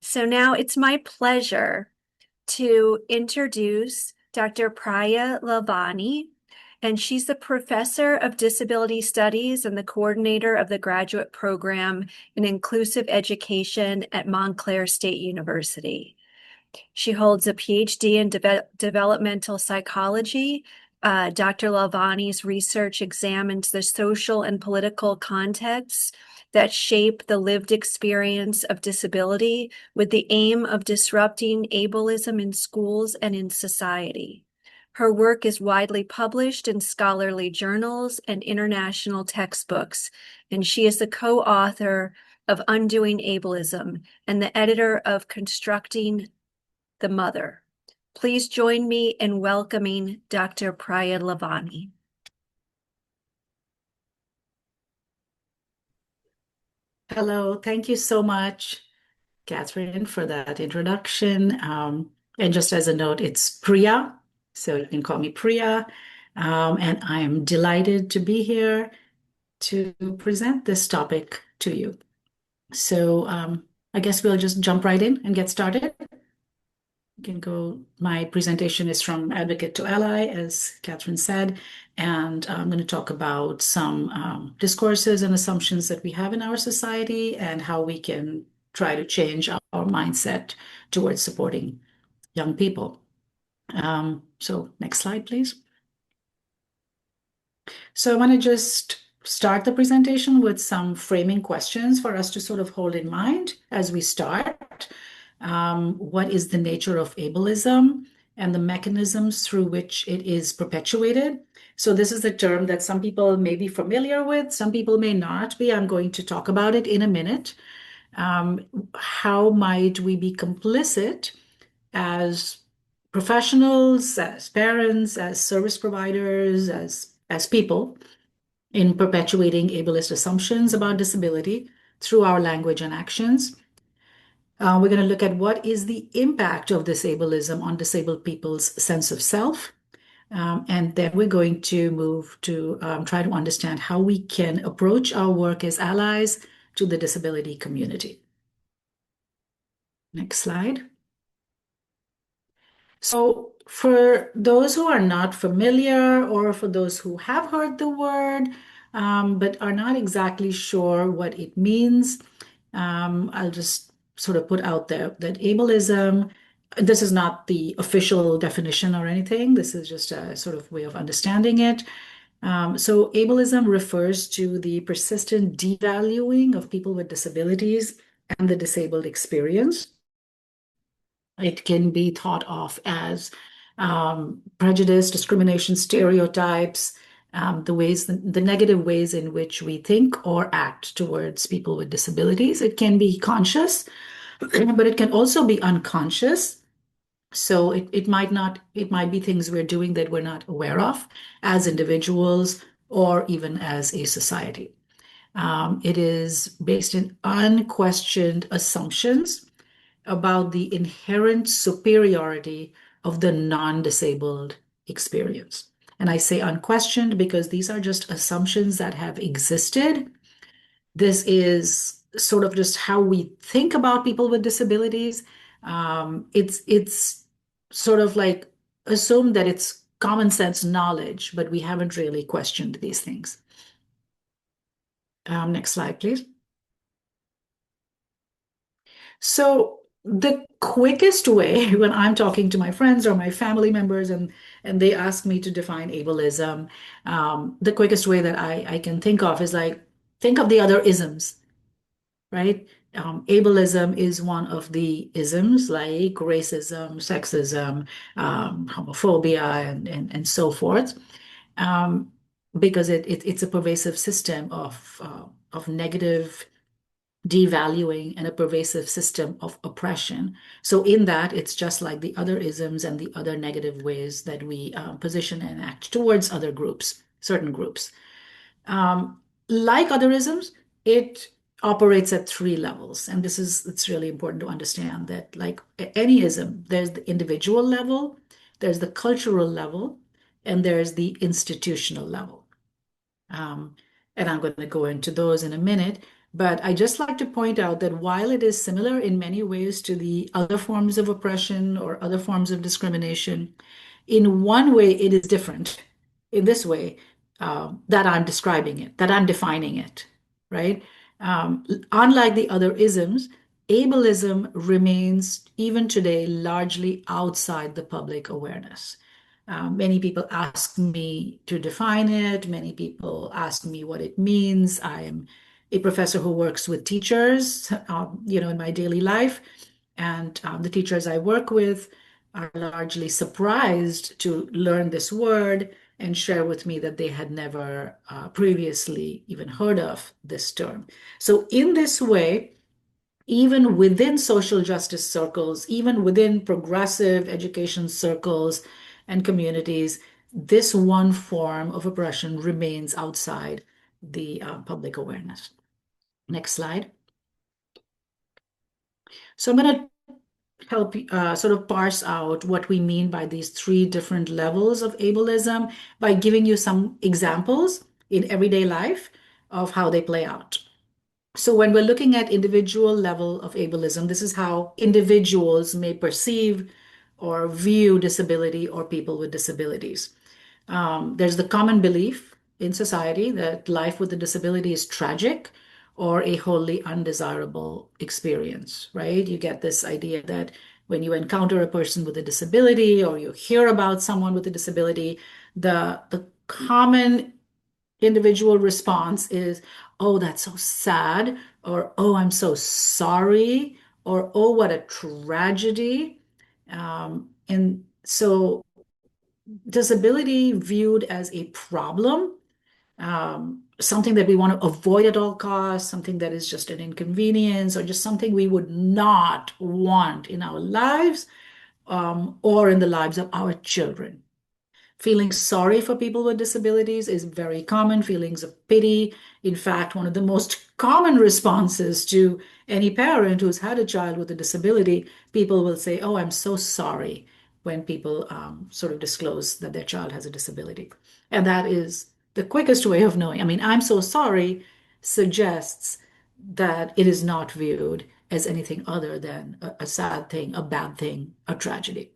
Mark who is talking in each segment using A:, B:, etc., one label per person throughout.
A: So now it's my pleasure to introduce Dr. Priya Lalvani, and she's the professor of disability studies and the coordinator of the graduate program in inclusive education at Montclair State University. She holds a PhD in developmental psychology. Dr. Lalvani's research examines the social and political contexts that shape the lived experience of disability with the aim of disrupting ableism in schools and in society. Her work is widely published in scholarly journals and international textbooks, and she is the co-author of Undoing Ableism and the editor of Constructing the Mother. Please join me in welcoming Dr. Priya Lalvani.
B: Hello, thank you so much, Catherine, for that introduction. And just as a note, it's Priya, so you can call me Priya. And I am delighted to be here to present this topic to you. So I guess we'll just jump right in and get started. You can go, my presentation is from Advocate to Ally, as Catherine said, and I'm going to talk about some discourses and assumptions that we have in our society and how we can try to change our mindset towards supporting young people. So next slide, please. So I want to just start the presentation with some framing questions for us to sort of hold in mind as we start. What is the nature of ableism and the mechanisms through which it is perpetuated? So this is a term that some people may be familiar with, some people may not be. I'm going to talk about it in a minute. How might we be complicit as professionals, as parents, as service providers, as people in perpetuating ableist assumptions about disability through our language and actions? We're going to look at what is the impact of this ableism on disabled people's sense of self. And then we're going to move to try to understand how we can approach our work as allies to the disability community. Next slide. So for those who are not familiar, or for those who have heard the word, but are not exactly sure what it means, I'll just sort of put out there that ableism, this is not the official definition or anything. This is just a sort of way of understanding it. So ableism refers to the persistent devaluing of people with disabilities and the disabled experience. It can be thought of as prejudice, discrimination, stereotypes, the negative ways in which we think or act towards people with disabilities. It can be conscious, but it can also be unconscious. So it might be things we're doing that we're not aware of as individuals or even as a society. It is based in unquestioned assumptions about the inherent superiority of the non-disabled experience. And I say unquestioned because these are just assumptions that have existed. This is sort of just how we think about people with disabilities. It's sort of like assumed that it's common sense knowledge, but we haven't really questioned these things. Next slide, please. So the quickest way when I'm talking to my friends or my family members and they ask me to define ableism, the quickest way that I can think of is like, think of the other isms, right? Ableism is one of the isms like racism, sexism, homophobia, and so forth, because it's a pervasive system of negative devaluing and a pervasive system of oppression. So in that, it's just like the other isms and the other negative ways that we position and act towards other groups, certain groups. Like other isms, it operates at three levels. And it's really important to understand that like any ism, there's the individual level, there's the cultural level, and there's the institutional level. And I'm going to go into those in a minute. But I just like to point out that while it is similar in many ways to the other forms of oppression or other forms of discrimination, in one way it is different in this way, that I'm describing it, that I'm defining it, right? Unlike the other isms, ableism remains even today largely outside the public awareness. Many people ask me to define it. Many people ask me what it means. I am a professor who works with teachers, in my daily life. And the teachers I work with are largely surprised to learn this word and share with me that they had never previously even heard of this term. So, in this way, even within social justice circles, even within progressive education circles and communities, this one form of oppression remains outside the public awareness. Next slide. So I'm going to help sort of parse out what we mean by these three different levels of ableism by giving you some examples in everyday life of how they play out. So when we're looking at individual level of ableism, this is how individuals may perceive or view disability or people with disabilities. There's the common belief in society that life with a disability is tragic or a wholly undesirable experience, right? You get this idea that when you encounter a person with a disability or you hear about someone with a disability, the common individual response is, oh, that's so sad, or oh, I'm so sorry, or oh, what a tragedy. And so disability viewed as a problem, something that we want to avoid at all costs, something that is just an inconvenience, or just something we would not want in our lives, or in the lives of our children. Feeling sorry for people with disabilities is very common. Feelings of pity. In fact, one of the most common responses to any parent who's had a child with a disability, people will say, oh, I'm so sorry, when people sort of disclose that their child has a disability. And that is the quickest way of knowing. I mean, I'm so sorry suggests that it is not viewed as anything other than a sad thing, a bad thing, a tragedy.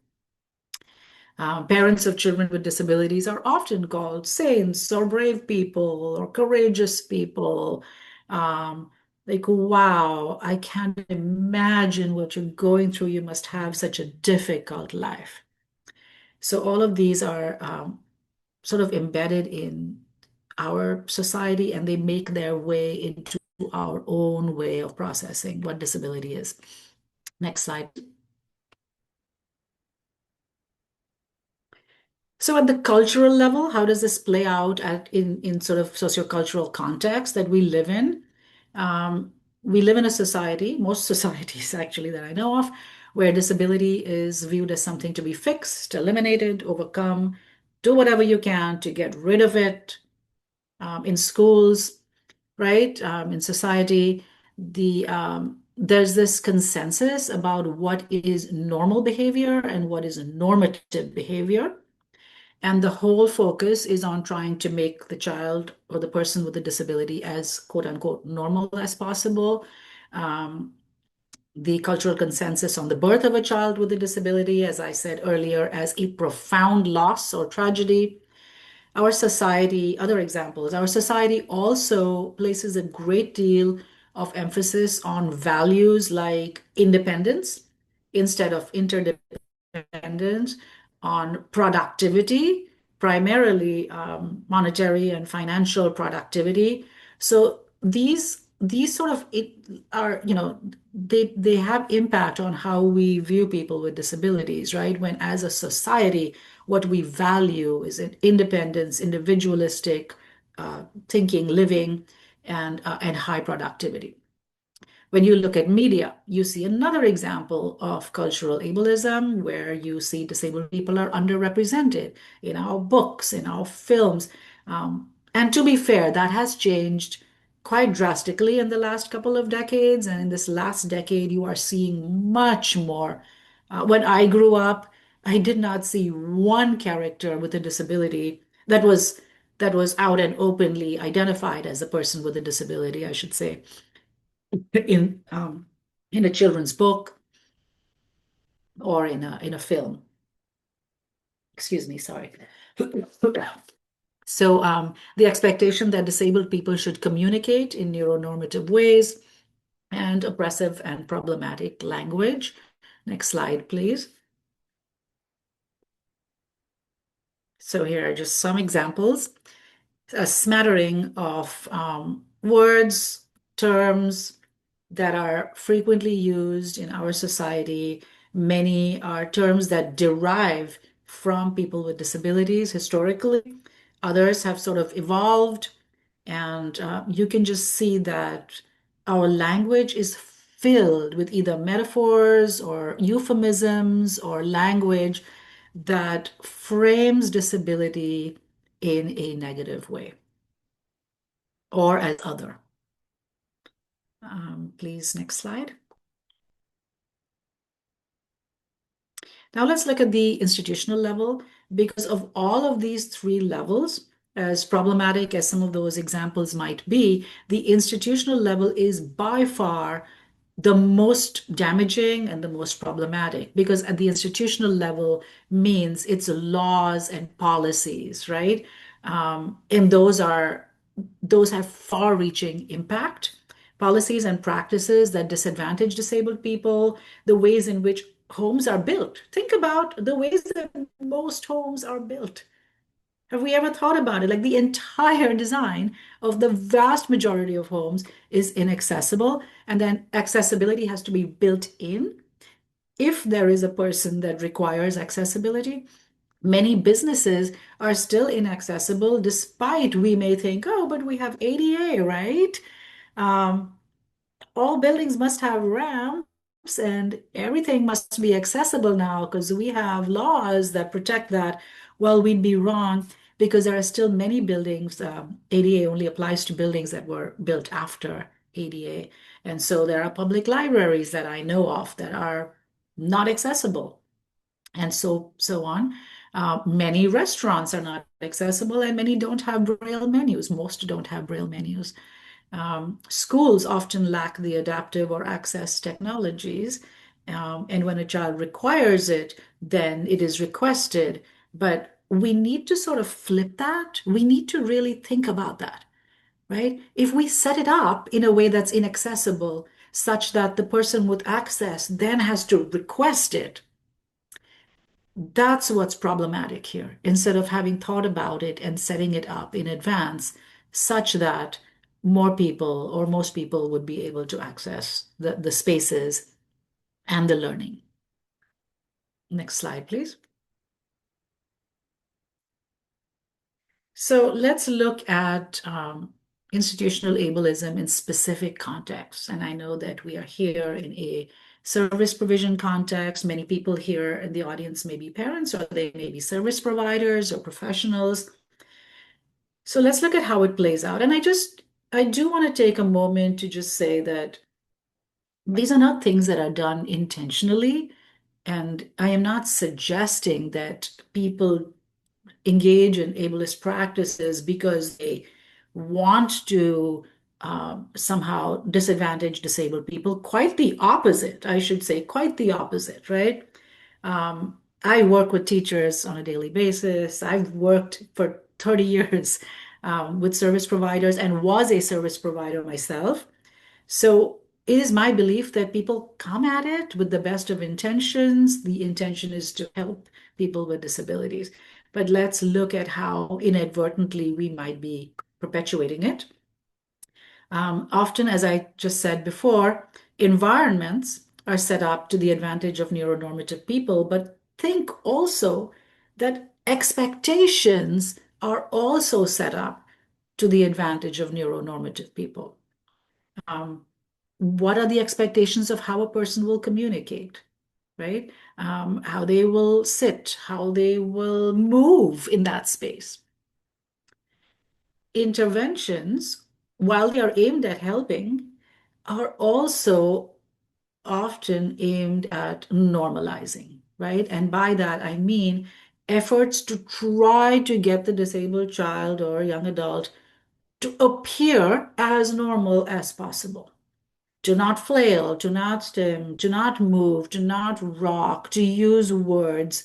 B: Parents of children with disabilities are often called saints or brave people or courageous people. Um, like, wow, I can't imagine what you're going through. You must have such a difficult life. So, all of these are sort of embedded in our society and they make their way into our own way of processing what disability is. Next slide. So at the cultural level, how does this play out in sort of sociocultural context that we live in? We live in a society, most societies actually that I know of, where disability is viewed as something to be fixed, eliminated, overcome, do whatever you can to get rid of it. In schools, right? In society, there's this consensus about what is normal behavior and what is normative behavior. And the whole focus is on trying to make the child or the person with a disability as quote unquote normal as possible. Um, the cultural consensus on the birth of a child with a disability, as I said earlier, as a profound loss or tragedy. Our society, other examples, our society also places a great deal of emphasis on values like independence instead of interdependence, on productivity, primarily monetary and financial productivity. So these sort of it are, they have impact on how we view people with disabilities, right? When as a society, what we value is independence, individualistic thinking, living, and high productivity. When you look at media, you see another example of cultural ableism where you see disabled people are underrepresented in our books, in our films. And to be fair, that has changed quite drastically in the last couple of decades. And in this last decade, you are seeing much more. When I grew up, I did not see one character with a disability that was out and openly identified as a person with a disability, I should say. in in a children's book or in a film. Excuse me, sorry. So the expectation that disabled people should communicate in neuronormative ways and oppressive and problematic language. Next slide, please. So here are just some examples. A smattering of words, terms that are frequently used in our society. Many are terms that derive from people with disabilities historically. Others have sort of evolved, and you can just see that our language is filled with either metaphors or euphemisms or language that frames disability in a negative way or as other. Please, next slide. Now let's look at the institutional level. Because of all of these three levels, as problematic as some of those examples might be, the institutional level is by far the most damaging and the most problematic, because at the institutional level means it's laws and policies, right? And those have far-reaching impact. Policies and practices that disadvantage disabled people, the ways in which homes are built. Think about the ways that most homes are built. Have we ever thought about it? Like the entire design of the vast majority of homes is inaccessible, and then accessibility has to be built in. If there is a person that requires accessibility, many businesses are still inaccessible, despite we may think, oh, but we have ADA, right? Um, all buildings must have ramps and everything must be accessible now because we have laws that protect that. Well, we'd be wrong because there are still many buildings. ADA only applies to buildings that were built after ADA. And so there are public libraries that I know of that are not accessible, and so on. Many restaurants are not accessible, and many don't have braille menus. Most don't have braille menus. Schools often lack the adaptive or access technologies. And when a child requires it, then it is requested. But we need to sort of flip that. We need to really think about that, right? If we set it up in a way that's inaccessible, such that the person with access then has to request it, that's what's problematic here. Instead of having thought about it and setting it up in advance such that more people or most people would be able to access the spaces and the learning. Next slide, please. So let's look at institutional ableism in specific contexts. And I know that we are here in a service provision context. Many people here in the audience may be parents, or they may be service providers or professionals. So let's look at how it plays out. And I do want to take a moment to just say that these are not things that are done intentionally. And I am not suggesting that people engage in ableist practices because they want to somehow disadvantage disabled people. Quite the opposite, I should say, quite the opposite, right? I work with teachers on a daily basis. I've worked for 30 years with service providers and was a service provider myself. So it is my belief that people come at it with the best of intentions. The intention is to help people with disabilities. But let's look at how inadvertently we might be perpetuating it. Often, as I just said before, environments are set up to the advantage of neuronormative people, but think also that expectations are also set up to the advantage of neuronormative people. Um, what are the expectations of how a person will communicate, right? How they will sit, how they will move in that space. Interventions, while they are aimed at helping, are also often aimed at normalizing, right? And by that, I mean efforts to try to get the disabled child or young adult to appear as normal as possible. Do not flail, do not stim, do not move, do not rock, to use words.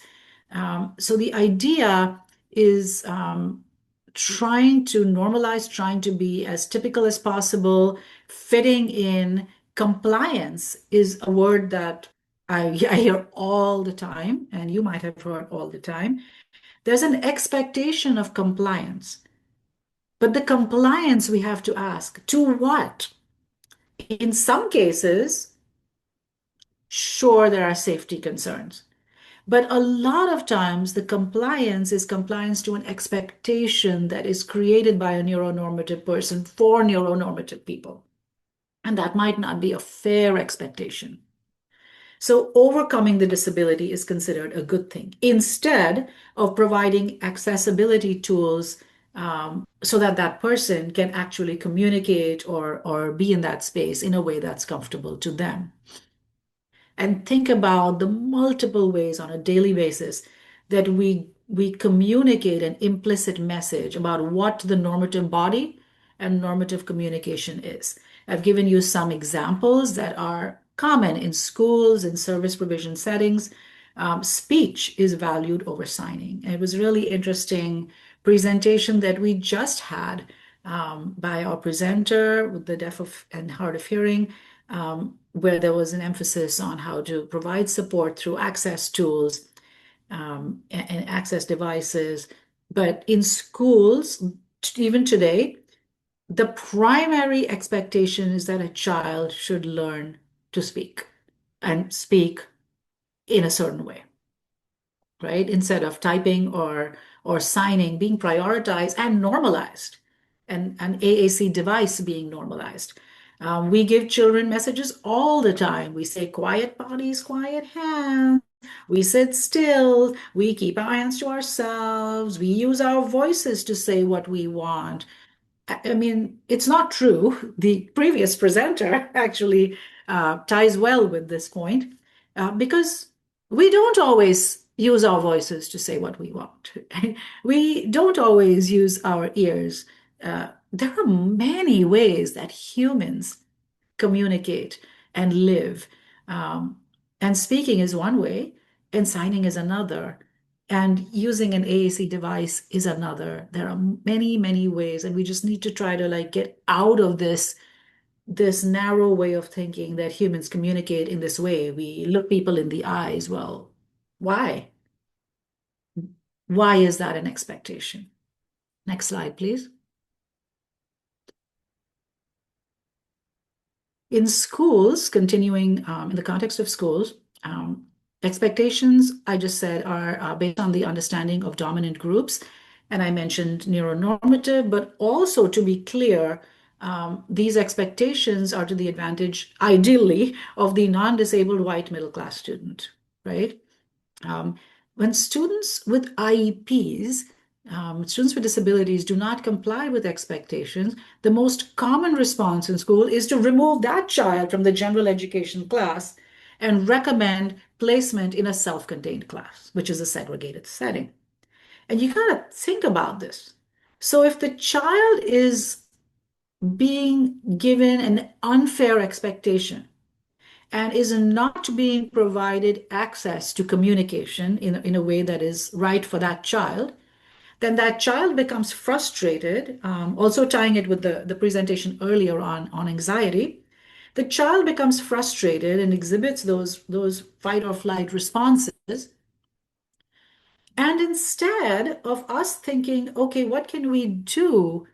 B: So the idea is trying to normalize, trying to be as typical as possible, fitting in. Compliance is a word that I hear all the time, and you might have heard all the time. There's an expectation of compliance, but the compliance we have to ask to what? In some cases, sure, there are safety concerns. But a lot of times, the compliance is compliance to an expectation that is created by a neuronormative person for neuronormative people. And that might not be a fair expectation. So, overcoming the disability is considered a good thing instead of providing accessibility tools so that that person can actually communicate or be in that space in a way that's comfortable to them, and think about the multiple ways on a daily basis that we communicate an implicit message about what the normative body and normative communication is. I've given you some examples that are common in schools, in service provision settings. Speech is valued over signing. And it was really interesting presentation that we just had by our presenter with the deaf and hard of hearing, where there was an emphasis on how to provide support through access tools and access devices. But in schools, even today, the primary expectation is that a child should learn to speak and speak in a certain way, right? Instead of typing or signing being prioritized and normalized, and an AAC device being normalized. We give children messages all the time. We say quiet bodies, quiet hands. We sit still. We keep our hands to ourselves. We use our voices to say what we want. I mean, it's not true. The previous presenter actually ties well with this point because we don't always use our voices to say what we want. We don't always use our ears. There are many ways that humans communicate and live. Um, and speaking is one way, and signing is another. And using an AAC device is another. There are many, many ways, and we just need to try to like get out of this narrow way of thinking that humans communicate in this way. We look people in the eyes. Well, why? Why is that an expectation? Next slide, please. In schools, continuing in the context of schools, expectations, I just said, are based on the understanding of dominant groups. And I mentioned neuronormative, but also to be clear, these expectations are to the advantage, ideally, of the non-disabled white middle class student, right? Um, when students with IEPs, students with disabilities, do not comply with expectations, the most common response in school is to remove that child from the general education class and recommend placement in a self-contained class, which is a segregated setting. And you got to think about this. So if the child is being given an unfair expectation and is not being provided access to communication in a way that is right for that child, then that child becomes frustrated. Also tying it with the presentation earlier on anxiety, the child becomes frustrated and exhibits those fight or flight responses. And instead of us thinking, okay, what can we do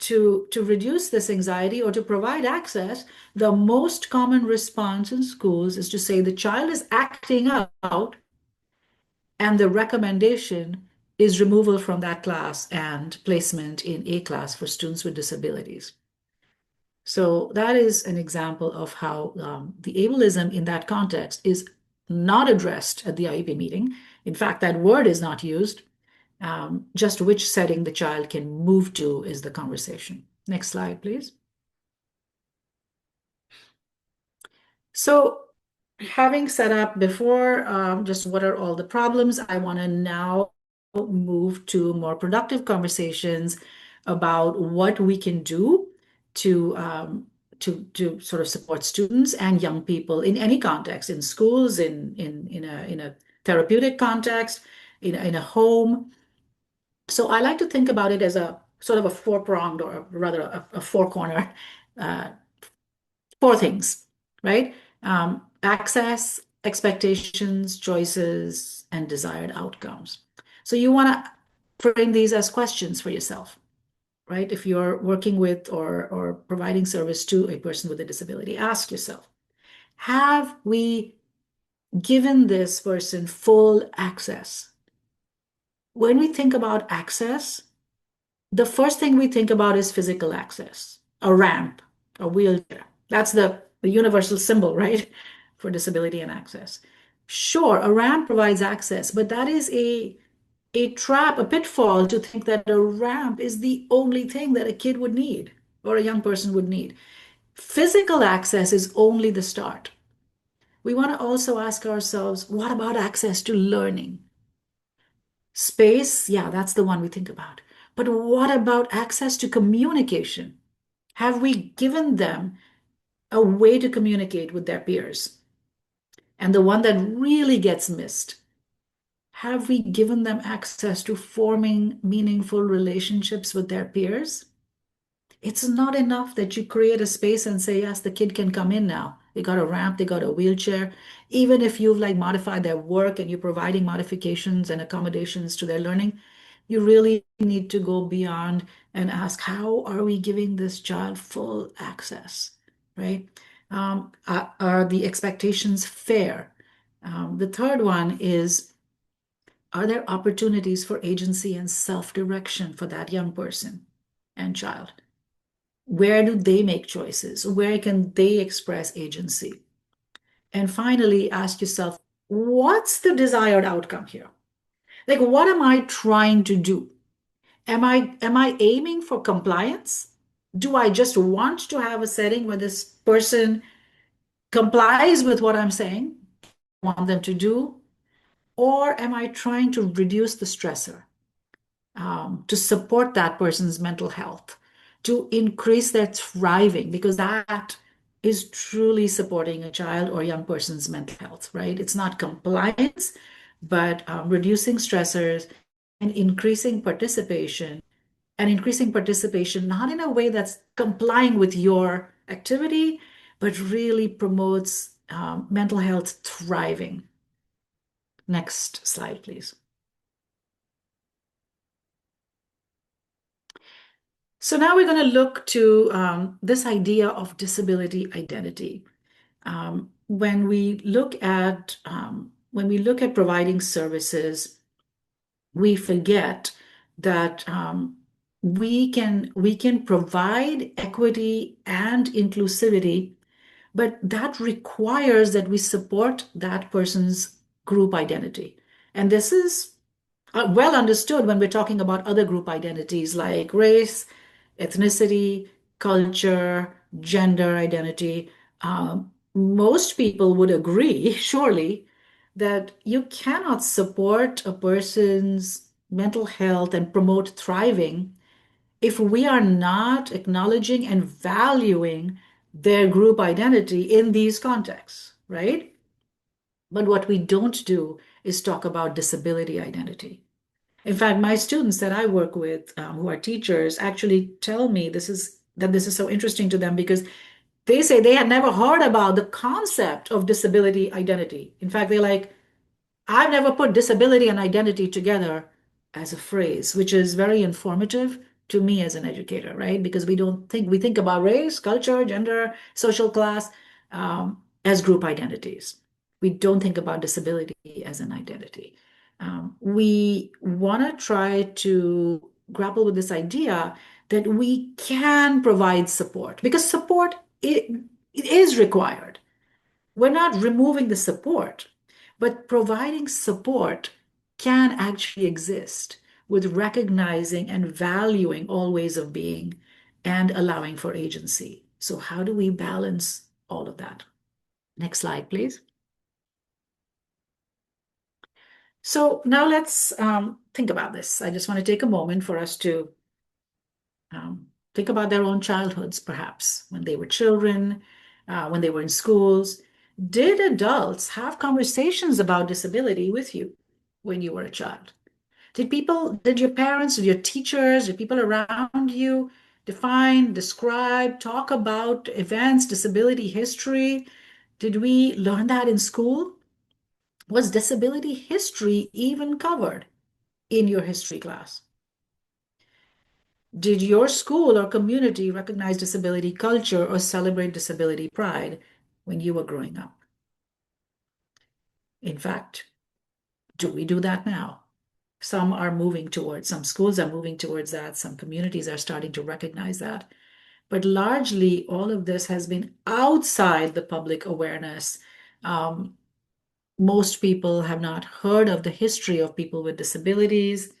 B: to reduce this anxiety or to provide access, the most common response in schools is to say the child is acting out, and the recommendation is removal from that class and placement in a class for students with disabilities. So that is an example of how the ableism in that context is not addressed at the IEP meeting. In fact, that word is not used. Just which setting the child can move to is the conversation. Next slide, please. So, having set up before just what are all the problems, I want to now move to more productive conversations about what we can do to to sort of support students and young people in any context, in schools, in a therapeutic context, in a home. So I like to think about it as a sort of a four-pronged, or rather a four-corner, uh, four things, right? Access, expectations, choices, and desired outcomes. So you want to frame these as questions for yourself, right? If you're working with or providing service to a person with a disability, ask yourself, have we given this person full access? When we think about access, the first thing we think about is physical access, a ramp, a wheelchair. That's the universal symbol, right, for disability and access. Sure, a ramp provides access, but that is a trap, a pitfall to think that a ramp is the only thing that a kid would need or a young person would need. Physical access is only the start. We want to also ask ourselves, what about access to learning? Space, yeah, that's the one we think about. But what about access to communication? Have we given them a way to communicate with their peers? And the one that really gets missed, have we given them access to forming meaningful relationships with their peers? It's not enough that you create a space and say, yes, the kid can come in now. They got a ramp, they got a wheelchair. Even if you've like modified their work and you're providing modifications and accommodations to their learning, you really need to go beyond and ask, how are we giving this child full access, right? Are the expectations fair? The third one is, are there opportunities for agency and self-direction for that young person and child? Where do they make choices? Where can they express agency? And finally, ask yourself, what's the desired outcome here? Like, what am I trying to do? Am I aiming for compliance? Do I just want to have a setting where this person complies with what I'm saying, want them to do? Or am I trying to reduce the stressor? To support that person's mental health, to increase their thriving, because that is truly supporting a child or young person's mental health, right? It's not compliance, but reducing stressors and increasing participation, not in a way that's complying with your activity, but really promotes mental health thriving. Next slide, please. So now we're going to look to this idea of disability identity. When we look at providing services, we forget that we can provide equity and inclusivity, but that requires that we support that person's group identity. And this is well understood when we're talking about other group identities like race, ethnicity, culture, gender identity. Most people would agree, surely, that you cannot support a person's mental health and promote thriving if we are not acknowledging and valuing their group identity in these contexts, right? But what we don't do is talk about disability identity. In fact, my students that I work with, who are teachers, actually tell me this is so interesting to them because they say they had never heard about the concept of disability identity. In fact, they're like, I've never put disability and identity together as a phrase, which is very informative to me as an educator, right? Because we think about race, culture, gender, social class as group identities. We don't think about disability as an identity. We want to try to grapple with this idea that we can provide support because it is required. We're not removing the support, but providing support can actually exist with recognizing and valuing all ways of being and allowing for agency. So, how do we balance all of that? Next slide, please. So, now let's think about this. I just want to take a moment for us to Think about their own childhoods, perhaps, when they were children, when they were in schools. Did adults have conversations about disability with you when you were a child? Did your parents, did your teachers, did people around you define, describe, talk about events, disability history? Did we learn that in school? Was disability history even covered in your history class? Did your school or community recognize disability culture or celebrate disability pride when you were growing up? In fact, do we do that now? Some schools are moving towards that, some communities are starting to recognize that. But largely, all of this has been outside the public awareness. Um, most people have not heard of the history of people with disabilities.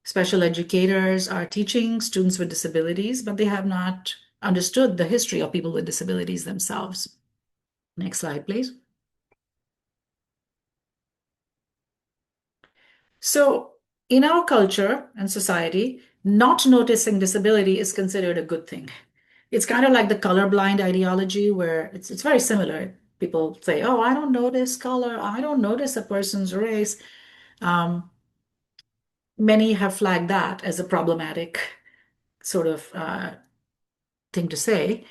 B: Special educators are teaching students with disabilities, but they have not understood the history of people with disabilities themselves. Next slide, please. So, in our culture and society, not noticing disability is considered a good thing. It's kind of like the colorblind ideology where it's very similar. People say, oh, I don't notice color, I don't notice a person's race. Um, Many have flagged that as a problematic sort of thing to say.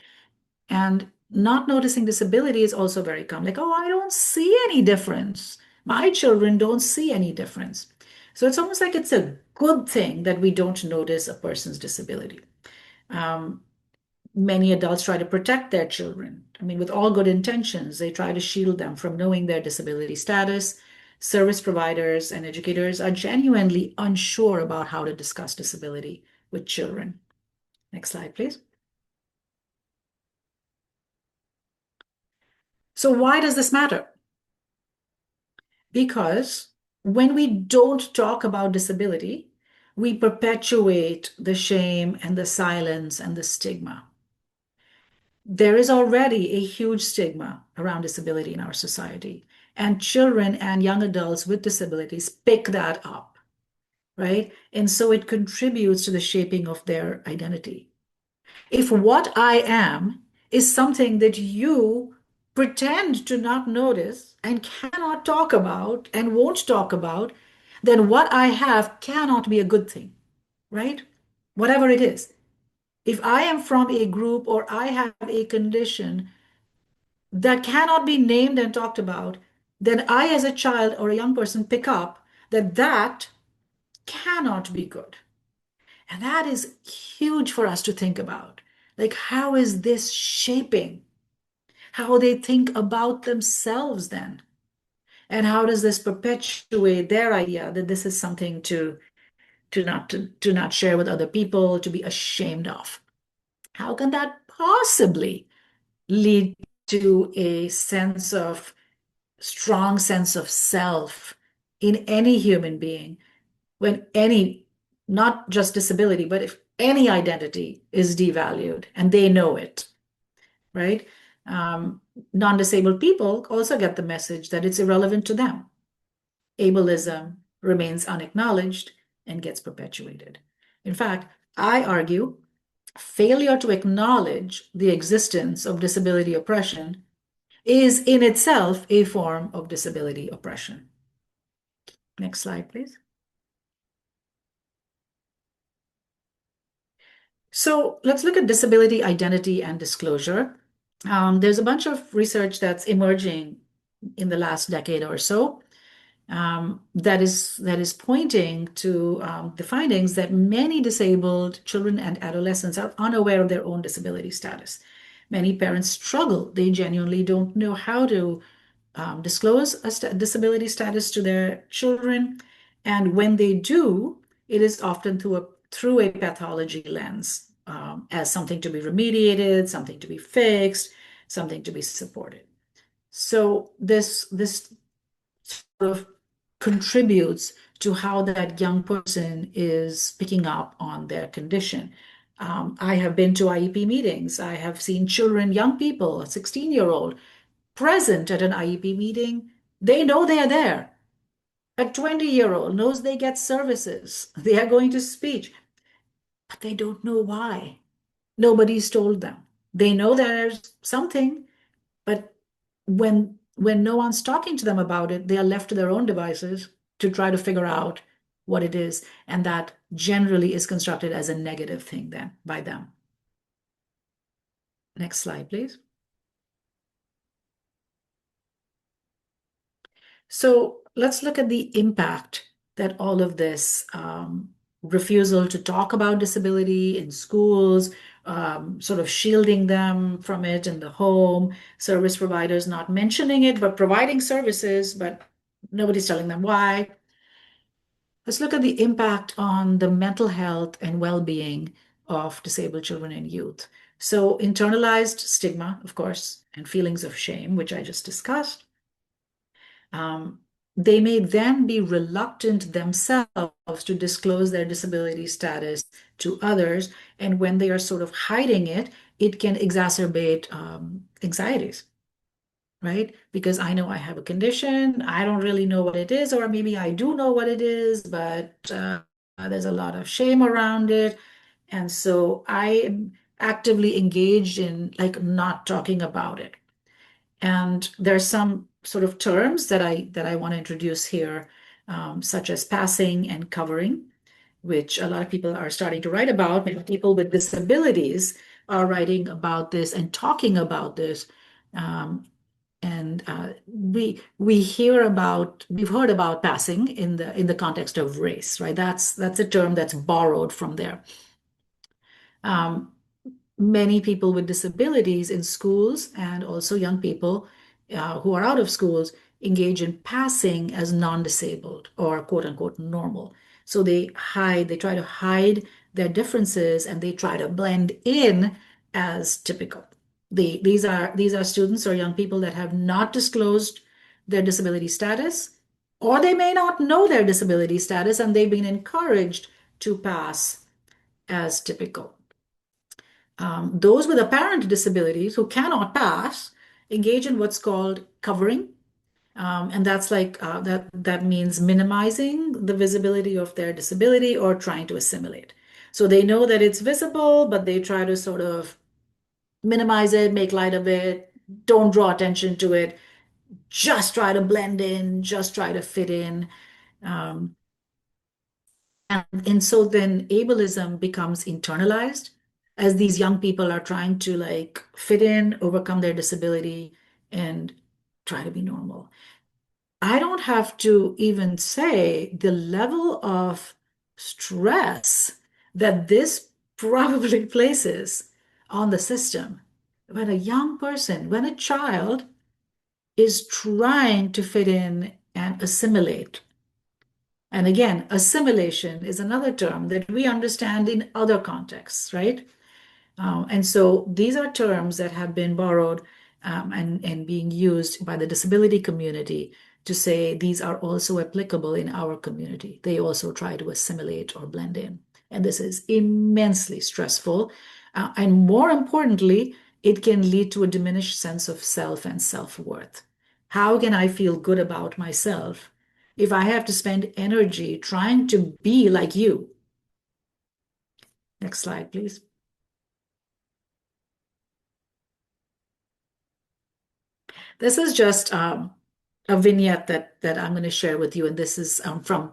B: And not noticing disability is also very common. Like, oh, I don't see any difference. My children don't see any difference. So it's almost like it's a good thing that we don't notice a person's disability. Um, Many adults try to protect their children. I mean, with all good intentions, they try to shield them from knowing their disability status. Service providers and educators are genuinely unsure about how to discuss disability with children. Next slide, please. So, why does this matter? Because when we don't talk about disability, we perpetuate the shame and the silence and the stigma. There is already a huge stigma around disability in our society, and children and young adults with disabilities pick that up, right? And so it contributes to the shaping of their identity. If what I am is something that you pretend to not notice and cannot talk about and won't talk about, then what I have cannot be a good thing, right? Whatever it is. If I am from a group or I have a condition that cannot be named and talked about, then I, as a child or a young person, pick up that that cannot be good. And that is huge for us to think about. Like, how is this shaping how they think about themselves then? And how does this perpetuate their idea that this is something to not share with other people, to be ashamed of? How can that possibly lead to a strong sense of self in any human being when any, not just disability, but if any identity is devalued and they know it, right? Um, Non-disabled people also get the message that it's irrelevant to them. Ableism remains unacknowledged and gets perpetuated. In fact, I argue failure to acknowledge the existence of disability oppression is in itself a form of disability oppression. Next slide, please. So let's look at disability identity and disclosure. There's a bunch of research that's emerging in the last decade or so that is pointing to the findings that many disabled children and adolescents are unaware of their own disability status. Many parents struggle; they genuinely don't know how to disclose a disability status to their children, and when they do, it is often through a pathology lens, as something to be remediated, something to be fixed, something to be supported. So this sort of contributes to how that young person is picking up on their condition. I have been to IEP meetings. I have seen children, young people, a 16-year-old, present at an IEP meeting. They know they are there. A 20-year-old knows they get services. They are going to speech, but they don't know why. Nobody's told them. They know there's something, but when no one's talking to them about it, they are left to their own devices to try to figure out what it is. And that generally is constructed as a negative thing then by them. Next slide, please. So let's look at the impact that all of this refusal to talk about disability in schools, sort of shielding them from it in the home, service providers not mentioning it, but providing services, but nobody's telling them why. Let's look at the impact on the mental health and well-being of disabled children and youth. So internalized stigma, of course, and feelings of shame, which I just discussed. Um, they may then be reluctant themselves to disclose their disability status to others. And when they are sort of hiding it, it can exacerbate anxieties, right? Because I know I have a condition, I don't really know what it is, or maybe I do know what it is, but there's a lot of shame around it. And so I am actively engaged in like not talking about it. And there's some sort of terms that I want to introduce here, such as passing and covering, which a lot of people are starting to write about. Many people with disabilities are writing about this and talking about this. Um, and we've heard about passing in the context of race, right? That's a term that's borrowed from there. Um, Many people with disabilities in schools and also young people who are out of schools engage in passing as non-disabled or quote unquote normal. So they try to hide their differences and they try to blend in as typical. These are students or young people that have not disclosed their disability status, or they may not know their disability status and they've been encouraged to pass as typical. Those with apparent disabilities who cannot pass engage in what's called covering. And that's like that means minimizing the visibility of their disability or trying to assimilate. So they know that it's visible, but they try to sort of minimize it, make light of it, don't draw attention to it, just try to blend in, just try to fit in. Um, and so then ableism becomes internalized as these young people are trying to like fit in, overcome their disability, and try to be normal. I don't have to even say the level of stress that this probably places on the system when a young person, when a child is trying to fit in and assimilate. And again, assimilation is another term that we understand in other contexts, right? And so these are terms that have been borrowed and being used by the disability community to say these are also applicable in our community. They also try to assimilate or blend in. And this is immensely stressful. And more importantly, it can lead to a diminished sense of self and self-worth. How can I feel good about myself if I have to spend energy trying to be like you? Next slide, please. This is just a vignette that I'm going to share with you, and this is from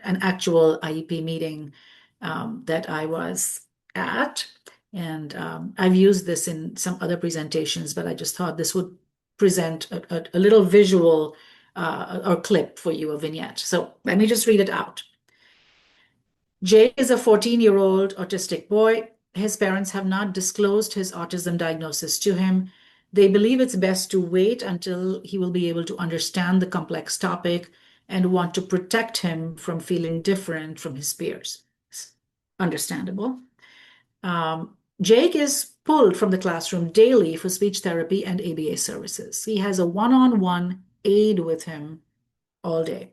B: an actual IEP meeting that I was at, and I've used this in some other presentations, but I just thought this would present a little visual or clip for you, a vignette. So let me just read it out. Jake is a 14-year-old autistic boy. His parents have not disclosed his autism diagnosis to him. They believe it's best to wait until he will be able to understand the complex topic and want to protect him from feeling different from his peers. Understandable. Jake is pulled from the classroom daily for speech therapy and ABA services. He has a one-on-one aide with him all day.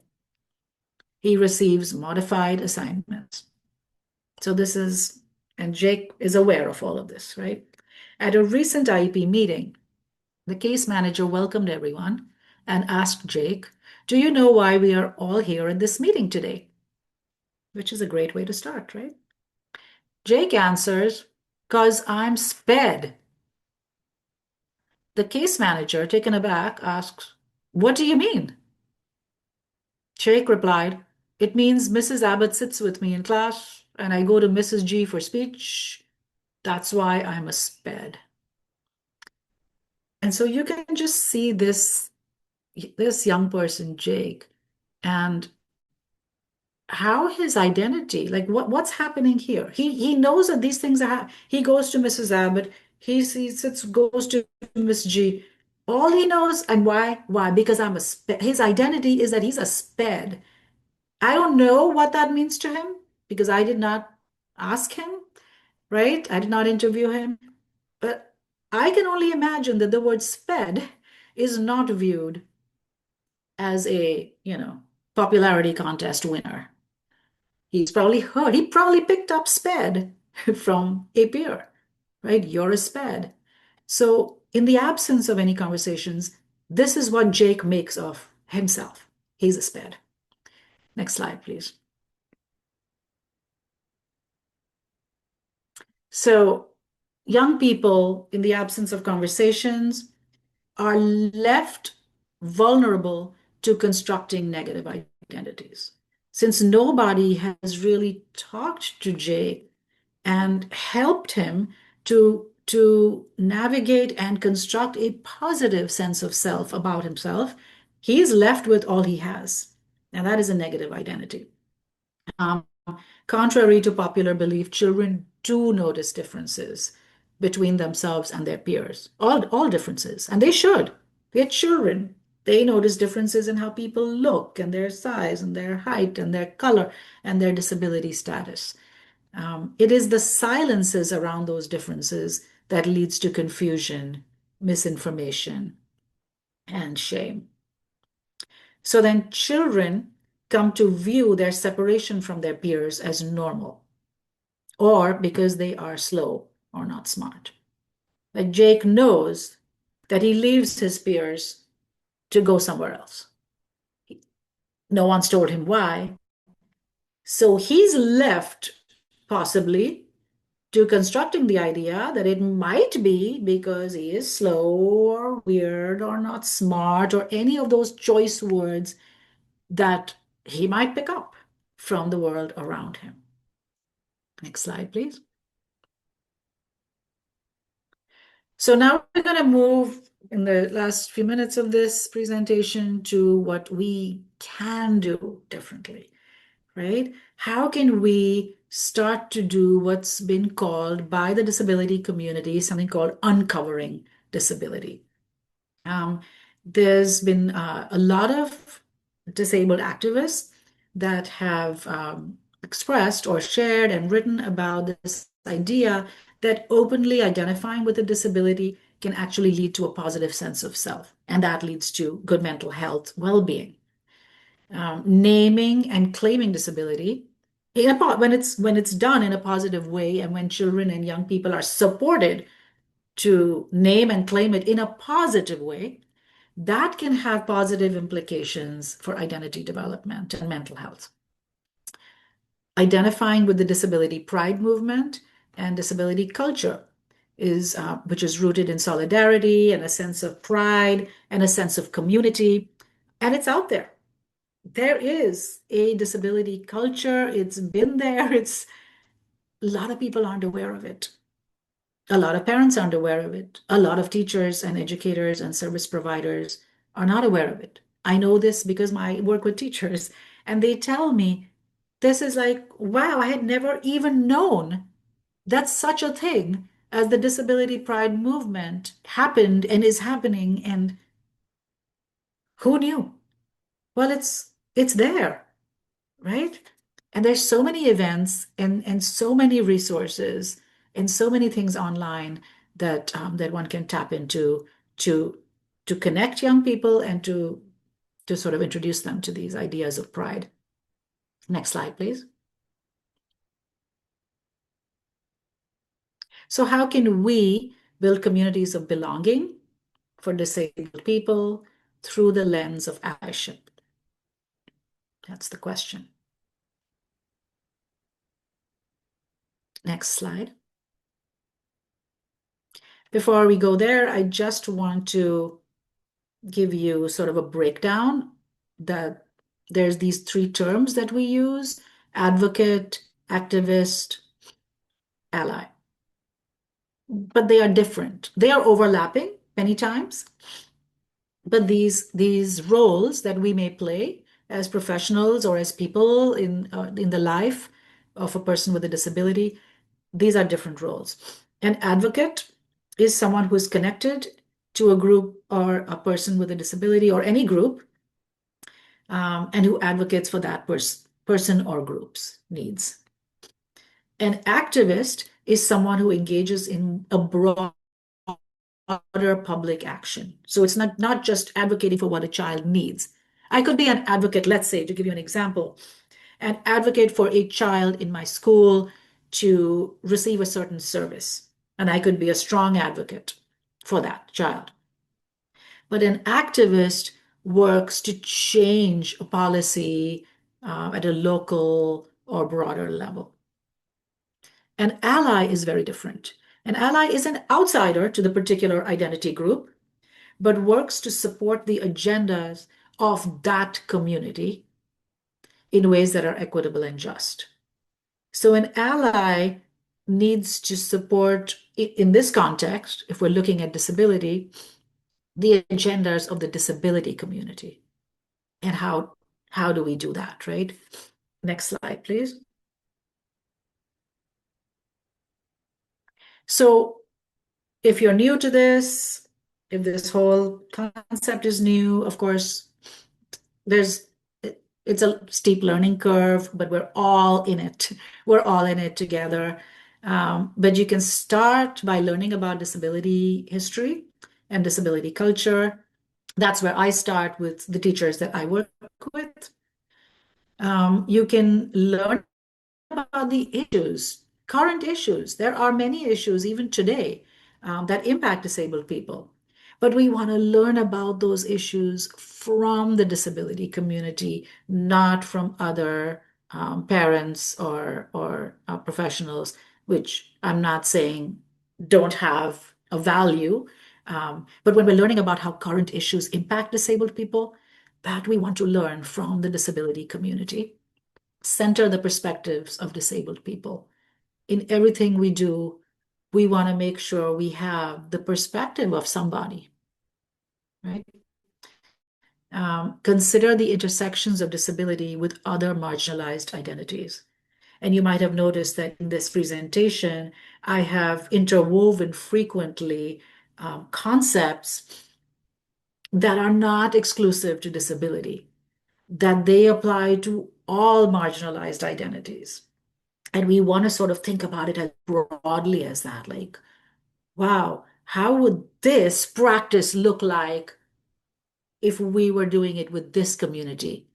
B: He receives modified assignments. So this is, and Jake is aware of all of this, right? At a recent IEP meeting, the case manager welcomed everyone and asked Jake, "Do you know why we are all here at this meeting today?" Which is a great way to start, right? Jake answers, Because I'm sped. The case manager, taken aback, asks, "What do you mean?" Jake replied, "It means Mrs. Abbott sits with me in class and I go to Mrs. G for speech. That's why I'm a sped." And so you can just see this young person, Jake, and how his identity, like what's happening here. He knows that these things are he goes to Mrs. Abbott, he sits, goes to Miss G. All he knows, and why? Why? Because I'm a sped. His identity is that he's a sped. I don't know what that means to him because I did not ask him, right? I did not interview him. But I can only imagine that the word sped is not viewed as a, popularity contest winner. He probably picked up sped from a peer, right? You're a sped. So, in the absence of any conversations, this is what Jake makes of himself. He's a sped. Next slide, please. So, young people, in the absence of conversations, are left vulnerable to constructing negative identities. Since nobody has really talked to Jake and helped him to navigate and construct a positive sense of self about himself, he's left with all he has. And that is a negative identity. Um, Contrary to popular belief, children do notice differences between themselves and their peers, all differences, and they should. They're children. They notice differences in how people look and their size and their height and their color and their disability status. It is the silences around those differences that leads to confusion, misinformation, and shame. So then children come to view their separation from their peers as normal, or because they are slow or not smart. Like Jake knows that he leaves his peers to go somewhere else. No one's told him why. So he's left possibly to constructing the idea that it might be because he is slow or weird or not smart or any of those choice words that he might pick up from the world around him. Next slide, please. So now we're going to move in the last few minutes of this presentation to what we can do differently, right? How can we start to do what's been called by the disability community something called uncovering disability? Um, there's been a lot of disabled activists that have expressed or shared and written about this idea that openly identifying with a disability can actually lead to a positive sense of self, and that leads to good mental health, well-being. Naming and claiming disability when it's done in a positive way, and when children and young people are supported to name and claim it in a positive way, that can have positive implications for identity development and mental health. Identifying with the disability pride movement and disability culture which is rooted in solidarity and a sense of pride and a sense of community, and it's out there. There is a disability culture. It's been there. It's a lot of people aren't aware of it. A lot of parents aren't aware of it. A lot of teachers and educators and service providers are not aware of it. I know this because I work with teachers, and they tell me this is like, wow, I had never even known that such a thing as the disability pride movement happened and is happening, and who knew? Well, it's there, right? And there's so many events and so many resources and so many things online that one can tap into to to connect young people and to sort of introduce them to these ideas of pride. Next slide, please. So how can we build communities of belonging for disabled people through the lens of allyship? That's the question. Next slide. Before we go there, I just want to give you sort of a breakdown that there's these three terms that we use: advocate, activist, ally. But they are different. They are overlapping many times, but these roles that we may play as professionals or as people in the life of a person with a disability, these are different roles. An advocate is someone who is connected to a group or a person with a disability or any group, and who advocates for that person or group's needs. An activist is someone who engages in a broader public action. So it's not just advocating for what a child needs. I could be an advocate, let's say, to give you an example, an advocate for a child in my school to receive a certain service. And I could be a strong advocate for that child. But an activist works to change a policy at a local or broader level. An ally is very different. An ally is an outsider to the particular identity group, but works to support the agendas of that community in ways that are equitable and just. So an ally needs to support, in this context, if we're looking at disability, the agendas of the disability community. And how do we do that, right? Next slide, please. So if you're new to this, if this whole concept is new, of course, there's it's a steep learning curve, but we're all in it. We're all in it together. But you can start by learning about disability history and disability culture. That's where I start with the teachers that I work with. You can learn about the issues, current issues. There are many issues even today that impact disabled people. But we want to learn about those issues from the disability community, not from other parents or professionals, which I'm not saying don't have a value. But when we're learning about how current issues impact disabled people, that we want to learn from the disability community, center the perspectives of disabled people. In everything we do, we want to make sure we have the perspective of somebody, right? Consider the intersections of disability with other marginalized identities. And you might have noticed that in this presentation, I have interwoven frequently concepts that are not exclusive to disability, that they apply to all marginalized identities. And we want to sort of think about it as broadly as that, like, wow, how would this practice look like if we were doing it with this community,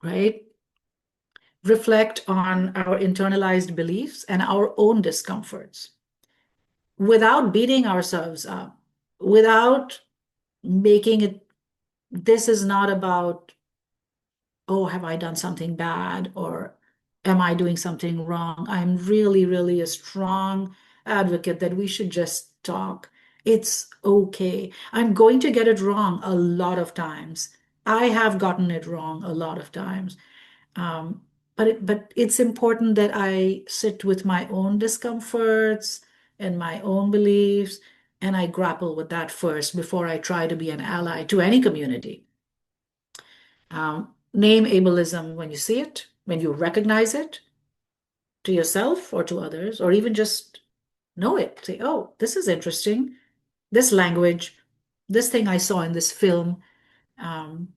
B: right? Reflect on our internalized beliefs and our own discomforts without beating ourselves up, without making it, this is not about, oh, have I done something bad or am I doing something wrong? I'm really, really a strong advocate that we should just talk. It's okay. I'm going to get it wrong a lot of times. I have gotten it wrong a lot of times. Um, but it's important that I sit with my own discomforts and my own beliefs, and I grapple with that first before I try to be an ally to any community. Name ableism when you see it, when you recognize it to yourself or to others, or even just know it. Say, oh, this is interesting. This language, this thing I saw in this film, um,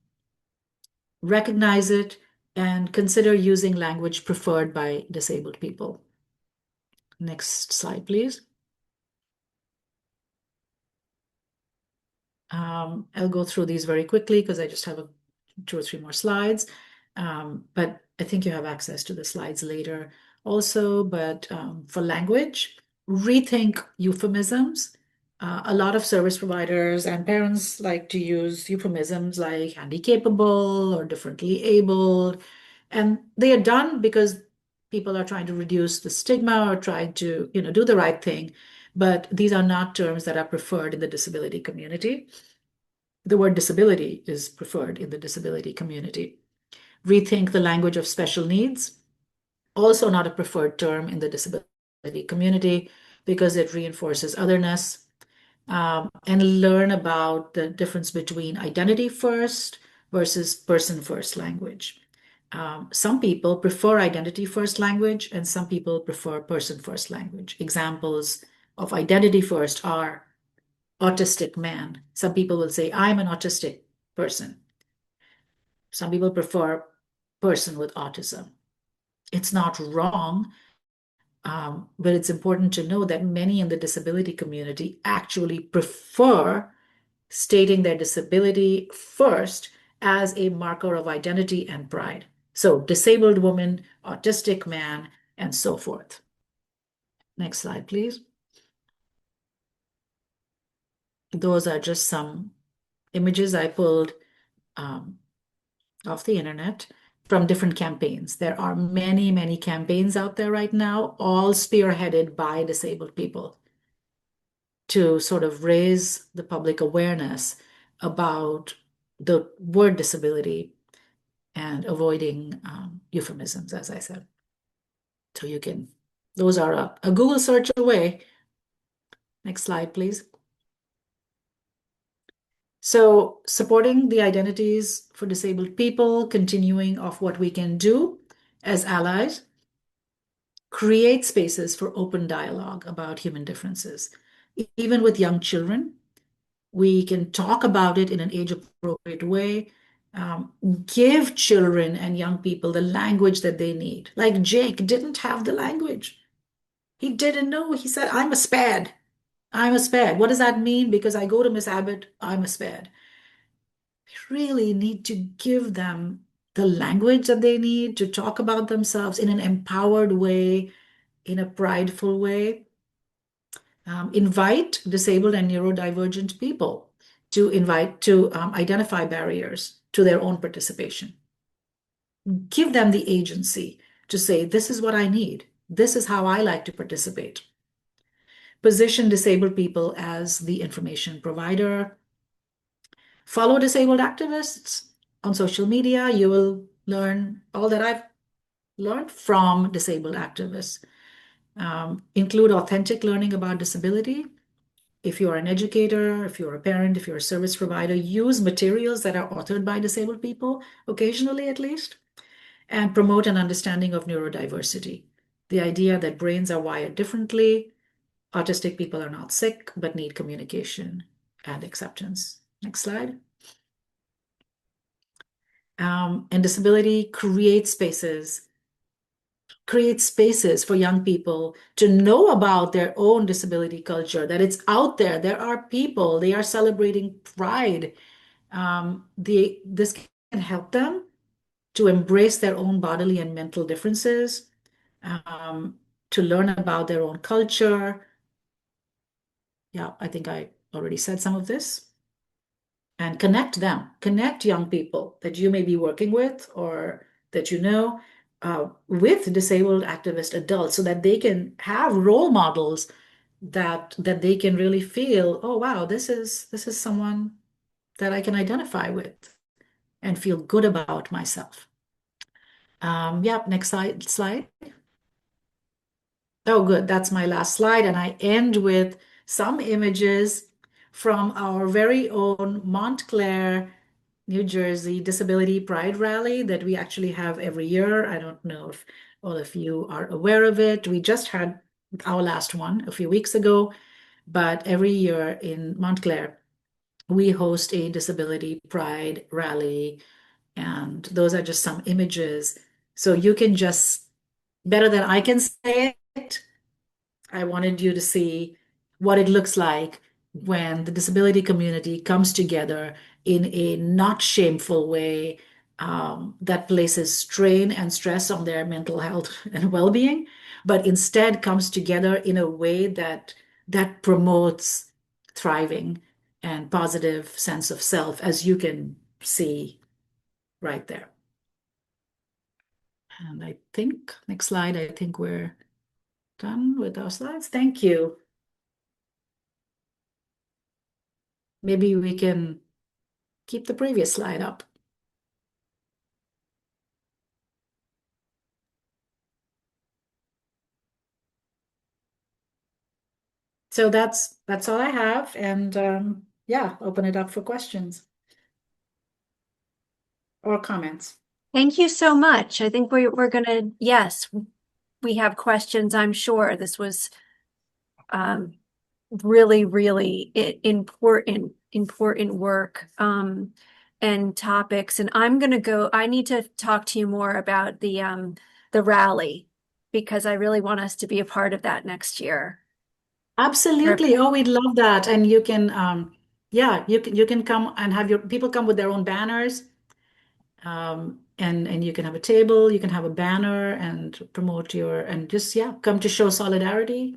B: recognize it and consider using language preferred by disabled people. Next slide, please. I'll go through these very quickly because I just have 2 or 3 more slides. But I think you have access to the slides later also. But for language, rethink euphemisms. A lot of service providers and parents like to use euphemisms like handy-capable or differently abled. And they are done because people are trying to reduce the stigma or trying to, do the right thing. but these are not terms that are preferred in the disability community. The word disability is preferred in the disability community. Rethink the language of special needs, also not a preferred term in the disability community because it reinforces otherness. And learn about the difference between identity first versus person first language. Some people prefer identity first language, and some people prefer person first language. Examples of identity first are autistic man. Some people will say, I'm an autistic person. Some people prefer person with autism. It's not wrong, but it's important to know that many in the disability community actually prefer stating their disability first as a marker of identity and pride. So, disabled woman, autistic man, and so forth. Next slide, please. Those are just some images I pulled um, off the internet from different campaigns. There are many, many campaigns out there right now, all spearheaded by disabled people to sort of raise the public awareness about the word disability and avoiding euphemisms, as I said. So you can, those are a Google search away. Next slide, please. So supporting the identities for disabled people, continuing of what we can do as allies, create spaces for open dialogue about human differences. Even with young children, we can talk about it in an age appropriate way. Um, Give children and young people the language that they need. Like Jake didn't have the language. He didn't know. He said, I'm a SPAD. I'm a SPAD. What does that mean? Because I go to Miss Abbott, I'm a SPAD. We really need to give them the language that they need to talk about themselves in an empowered way, in a prideful way. Invite disabled and neurodivergent people to identify barriers to their own participation. Give them the agency to say, this is what I need. This is how I like to participate. Position disabled people as the information provider. Follow disabled activists on social media. You will learn all that I've learned from disabled activists. Include authentic learning about disability. If you are an educator, if you're a parent, if you're a service provider, use materials that are authored by disabled people, occasionally at least, and promote an understanding of neurodiversity. The idea that brains are wired differently, autistic people are not sick, but need communication and acceptance. Next slide. And disability create spaces for young people to know about their own disability culture, that it's out there. There are people, they are celebrating pride. This can help them to embrace their own bodily and mental differences, to learn about their own culture. Yeah, I think I already said some of this. And connect young people that you may be working with or that you know with disabled activist adults so that they can have role models that they can really feel, oh wow, this is someone that I can identify with and feel good about myself. Yeah, next slide. Oh, good. That's my last slide. And I end with some images from our very own Montclair, New Jersey Disability Pride Rally that we actually have every year. I don't know if all of you are aware of it. We just had our last one a few weeks ago, but every year in Montclair, we host a Disability Pride Rally. And those are just some images. So you can just, better than I can say it, I wanted you to see what it looks like when the disability community comes together in a not shameful way that places strain and stress on their mental health and well-being, but instead comes together in a way that promotes thriving and positive sense of self, as you can see right there. And I think, next slide, I think we're done with our slides. Thank you. Maybe we can keep the previous slide up. So that's all I have, and yeah, open it up for questions or comments.
A: Thank you so much. I think we're gonna, yes, we have questions, I'm sure. This was um, really, really important work and topics. And I'm gonna go, I need to talk to you more about the rally because I really want us to be a part of that next year.
B: Absolutely. Oh, we'd love that. And you can, yeah, you can come and have your people come with their own banners, and you can have a table, you can have a banner and promote your and just yeah, come to show solidarity.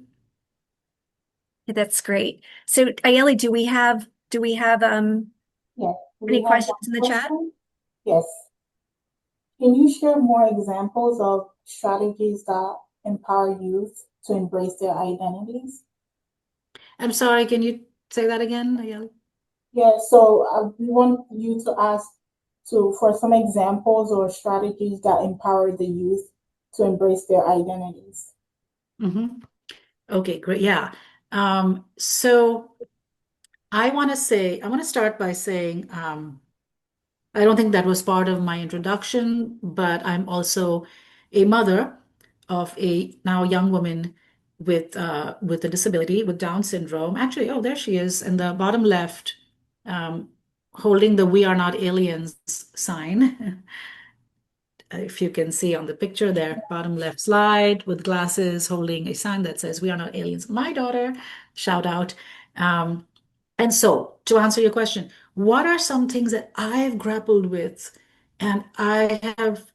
A: That's great. So Ayeli, do we have
C: Yes. We
A: any
C: have
A: questions
C: one
A: in the chat?
C: question. Yes. Can you share more examples of strategies that empower youth to embrace their identities?
B: I'm sorry, can you say that again, Ayala?
C: Yeah, so we want you to ask for some examples or strategies that empower the youth to embrace their identities.
B: Mm-hmm. Okay, great. Yeah. So I want to start by saying, I don't think that was part of my introduction, but I'm also a mother of a now young woman with a disability, with Down syndrome. Actually, oh, there she is in the bottom left, um, holding the "We are not aliens" sign. If you can see on the picture there, bottom left slide with glasses, holding a sign that says "We are not aliens." My daughter, shout out. Um, and so, to answer your question, what are some things that I've grappled with and I have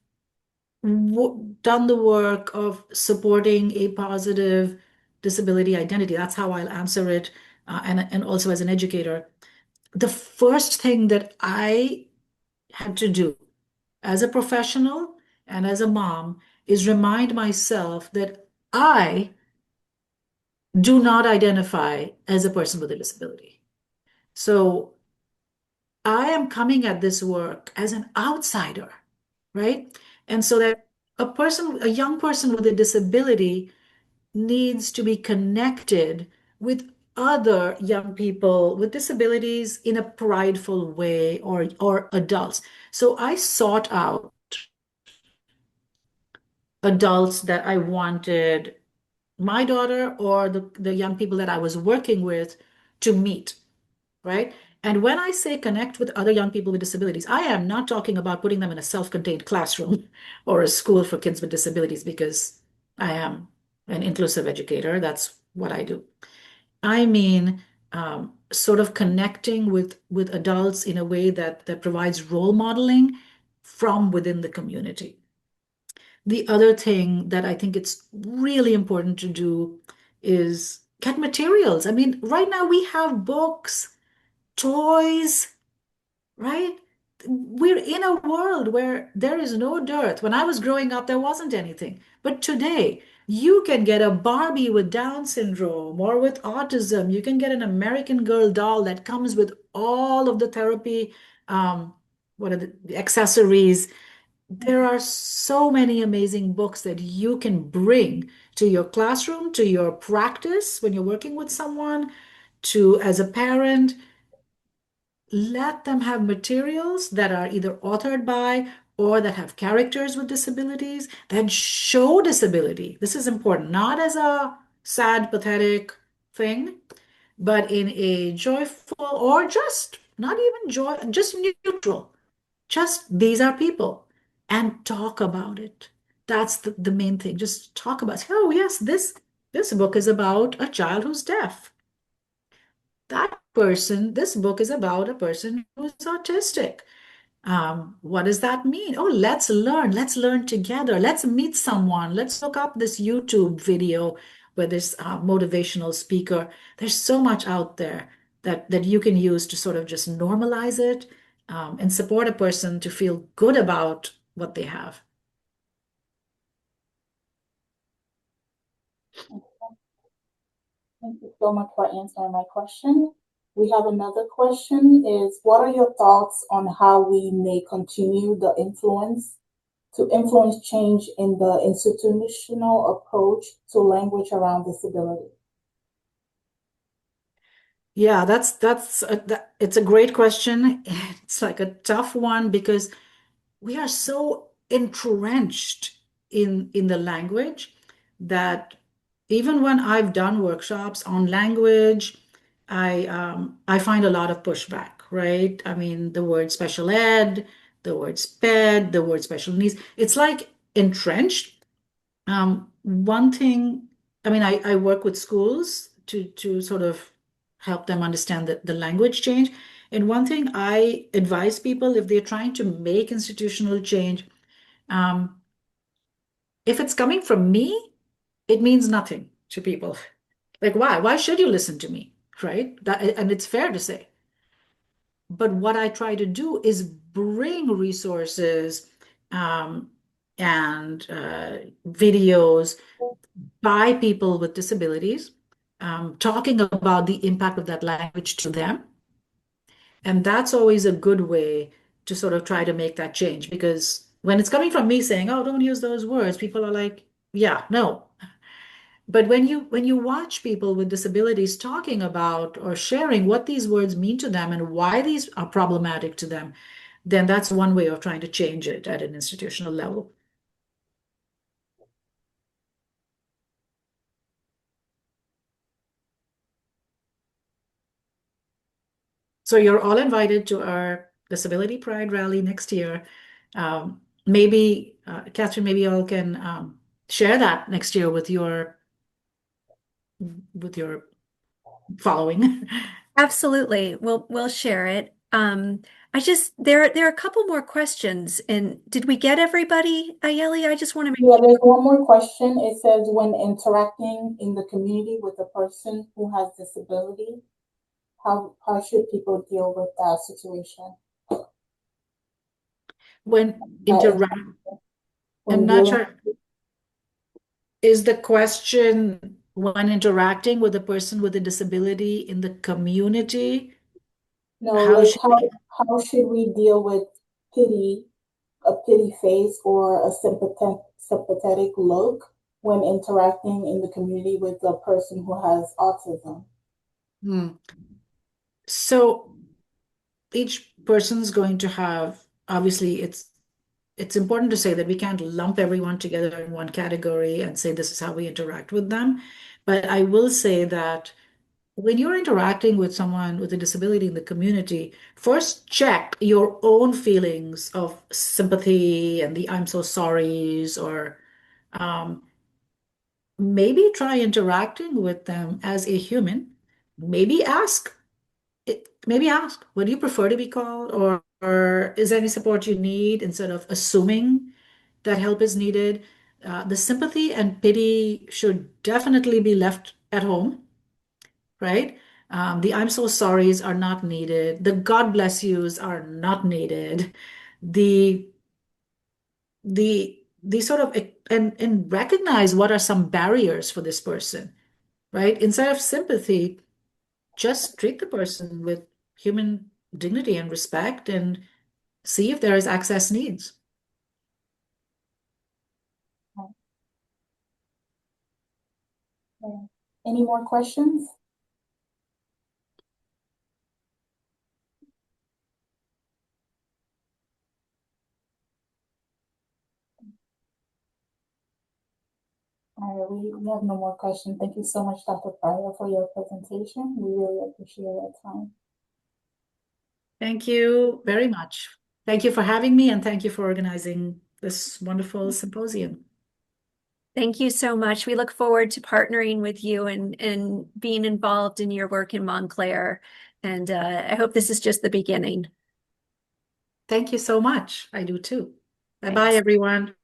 B: done the work of supporting a positive disability identity? That's how I'll answer it, and also as an educator. The first thing that I had to do as a professional and as a mom is remind myself that I do not identify as a person with a disability. So I am coming at this work as an outsider, right? And so that a young person with a disability needs to be connected with other young people with disabilities in a prideful way or adults. So I sought out adults that I wanted my daughter or the young people that I was working with to meet, right? And when I say connect with other young people with disabilities, I am not talking about putting them in a self-contained classroom or a school for kids with disabilities because I am an inclusive educator. That's what I do. I mean, sort of connecting with adults in a way that provides role modeling from within the community. The other thing that I think it's really important to do is get materials. I mean, right now we have books, toys, right? We're in a world where there is no dearth. When I was growing up, there wasn't anything. But today, you can get a Barbie with Down syndrome or with autism. You can get an American Girl doll that comes with all of the therapy, um, what are the accessories. There are so many amazing books that you can bring to your classroom, to your practice when you're working with someone, to as a parent. Let them have materials that are either authored by or that have characters with disabilities that show disability. This is important, not as a sad, pathetic thing, but in a joyful or just not even joy, just neutral. Just these are people and talk about it. That's the main thing. Just talk about, oh yes, this book is about a child who's deaf. That person, this book is about a person who's autistic. What does that mean? Oh, let's learn. Let's learn together. Let's meet someone. Let's look up this YouTube video with this motivational speaker. There's so much out there that you can use to sort of just normalize it, and support a person to feel good about what they have.
C: Thank you so much for answering my question. We have another question is, what are your thoughts on how we may continue to influence change in the institutional approach to language around disability?
B: Yeah, it's a great question. It's like a tough one because we are so entrenched in the language that even when I've done workshops on language, I find a lot of pushback, right? I mean, the word special ed, the word sped, the word special needs, it's like entrenched. One thing, I mean, I work with schools to sort of help them understand the language change. And one thing I advise people if they're trying to make institutional change, um, if it's coming from me, it means nothing to people. Like, why? Why should you listen to me? Right? And it's fair to say. But what I try to do is bring resources um, and videos by people with disabilities, talking about the impact of that language to them. And that's always a good way to sort of try to make that change because when it's coming from me saying, "Oh, don't use those words," people are like, "Yeah, no." But when you watch people with disabilities talking about or sharing what these words mean to them and why these are problematic to them, then that's one way of trying to change it at an institutional level. So you're all invited to our Disability Pride rally next year. Maybe, Catherine, maybe y'all can share that next year with your following.
A: Absolutely. We'll share it. I just there are a couple more questions. And did we get everybody, Ayeli? I just want to make
C: Yeah, there's one more question. It says, when interacting in the community with a person who has disability, how should people deal with that situation?
B: When
C: That
B: interact, I'm
C: when
B: not
C: dealing,
B: sure, is the question when interacting with a person with a disability in the community,
C: no,
B: how
C: like
B: should we?
C: how should we deal with pity, a pity face or a sympathetic look when interacting in the community with a person who has autism?
B: Hmm. So each person's going to have, obviously, it's important to say that we can't lump everyone together in one category and say this is how we interact with them. But I will say that when you're interacting with someone with a disability in the community, first check your own feelings of sympathy and the "I'm so sorries," or um, maybe try interacting with them as a human. Maybe ask maybe ask, would you prefer to be called, or is there any support you need instead of assuming that help is needed? The sympathy and pity should definitely be left at home, right? The "I'm so sorries" are not needed. The "God bless yous" are not needed. The the sort of and recognize what are some barriers for this person, right? Instead of sympathy, just treat the person with human dignity and respect and see if there is access needs.
C: Okay. Any more questions? All right, we have no more questions. Thank you so much, Dr. Prior, for your presentation. We really appreciate your time.
B: Thank you very much. Thank you for having me and thank you for organizing this wonderful symposium.
A: Thank you so much. We look forward to partnering with you and being involved in your work in Montclair. And I hope this is just the beginning.
B: Thank you so much. I do too. Bye bye,
A: Thanks.
B: everyone.